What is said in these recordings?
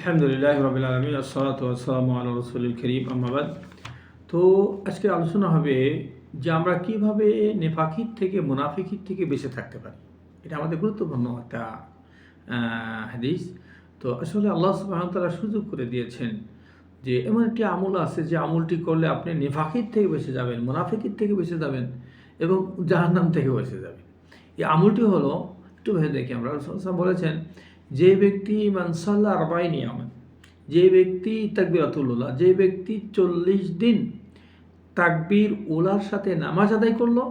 আলহামদুলিল্লাহ রাব্বিল আলামিন আসসালাতু ওয়াসসালামু আলা রাসূলিল কারীম আম্মা বাদ। তো আজকে আলোচনা হবে যে আমরা কিভাবে নেফাকির থেকে মুনাফিকির থেকে বেঁচে থাকতে পারি। এটা আমাদের গুরুত্বপূর্ণ একটা হাদিস। তো আসলে আল্লাহ সুবহানাহু ওয়া তাআলা সুযোগ করে দিয়েছেন যে এমন একটি আমল আছে যে আমলটি করলে আপনি নেফাকির থেকে বেঁচে যাবেন, মুনাফিকির থেকে বেঁচে যাবেন এবং জাহান্নাম থেকে বেঁচে যাবেন। এই আমলটি হলো, একটু ভেবে দেখি আমরা, রাসূল সাল্লাল্লাহু আলাইহি ওয়াসাল্লাম বলেছেন যে ব্যক্তি মানসাল্লা আরবাইন ইয়ামান, যে ব্যক্তি তাকবীরাতুল উলা, যে ব্যক্তি 40 দিন তাকবীর উলার সাথে নামাজ আদায় করলো,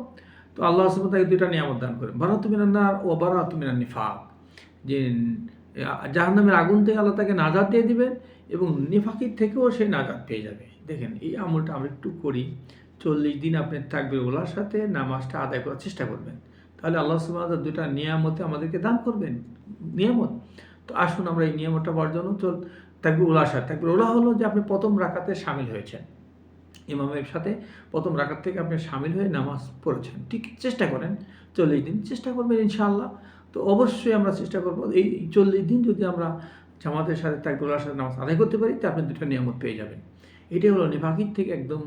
তো আল্লাহ সুবহানাহু ওয়া তাআলা তাকে দুইটা নিয়ামত দান করেন, বারাতু মিনান নার ও বারাতু মিনান নিফাক, যে জাহান্নামের আগুন থেকে আল্লাহ তাকে নাজাত দিয়ে দিবেন এবং নিফাকির থেকেও সে নাজাত পেয়ে যাবে। দেখেন এই আমলটা আমরা একটু করি, 40 দিন আপনি তাকবীর উলার সাথে নামাজটা আদায় করার চেষ্টা করবেন, তাহলে আল্লাহ সুবহানাহু ওয়া তাআলা দুইটা নিয়ামতে আমাদেরকে দান করবেন, নিয়ামত। তো আসুন আমরা এই নিয়ামতটা পাওয়ার জন্য তাকবীর উলার সাথে, তাকবীর উলা হলো যে আপনি প্রথম রাকাতে শামিল হয়েছেন, ইমামের সাথে প্রথম রাকাত থেকে আপনি শামিল হয়ে নামাজ পড়েছেন, ঠিক চেষ্টা করেন 40 দিন চেষ্টা করবেন ইনশাআল্লাহ। তো অবশ্যই আমরা চেষ্টা করব এই 40 দিন যদি আমরা জামাতের সাথে তাকবীর উলার সাথে নামাজ আদায় করতে পারি, তো আপনি দুটো নিয়ামত পেয়ে যাবেন। এটাই হলো নিফাকির থেকে একদম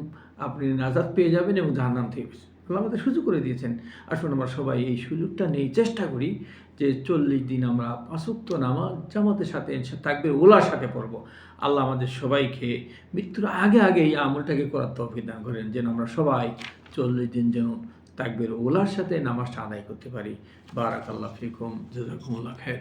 আপনি নাজাত পেয়ে যাবেন এবং জাহান্নাম থেকে আল্লাহ আমাদের সুযোগ করে দিয়েছেন। আসুন আমরা সবাই এই সুযোগটা নিয়ে চেষ্টা করি যে 40 দিন আমরা 5 ওয়াক্ত নামাজ জামাতের সাথে তাকবীর উলার সাথে পড়ব। আল্লাহ আমাদের সবাইকে মৃত্যুর আগে আগে এই আমলটাকে করার তৌফিক দান করেন, যেন আমরা সবাই 40 দিন যেন তাকবীর উলার সাথে নামাজটা আদায় করতে পারি। বারাকাল্লাহু ফিকুম, জাযাকুমুল্লাহ খাইর।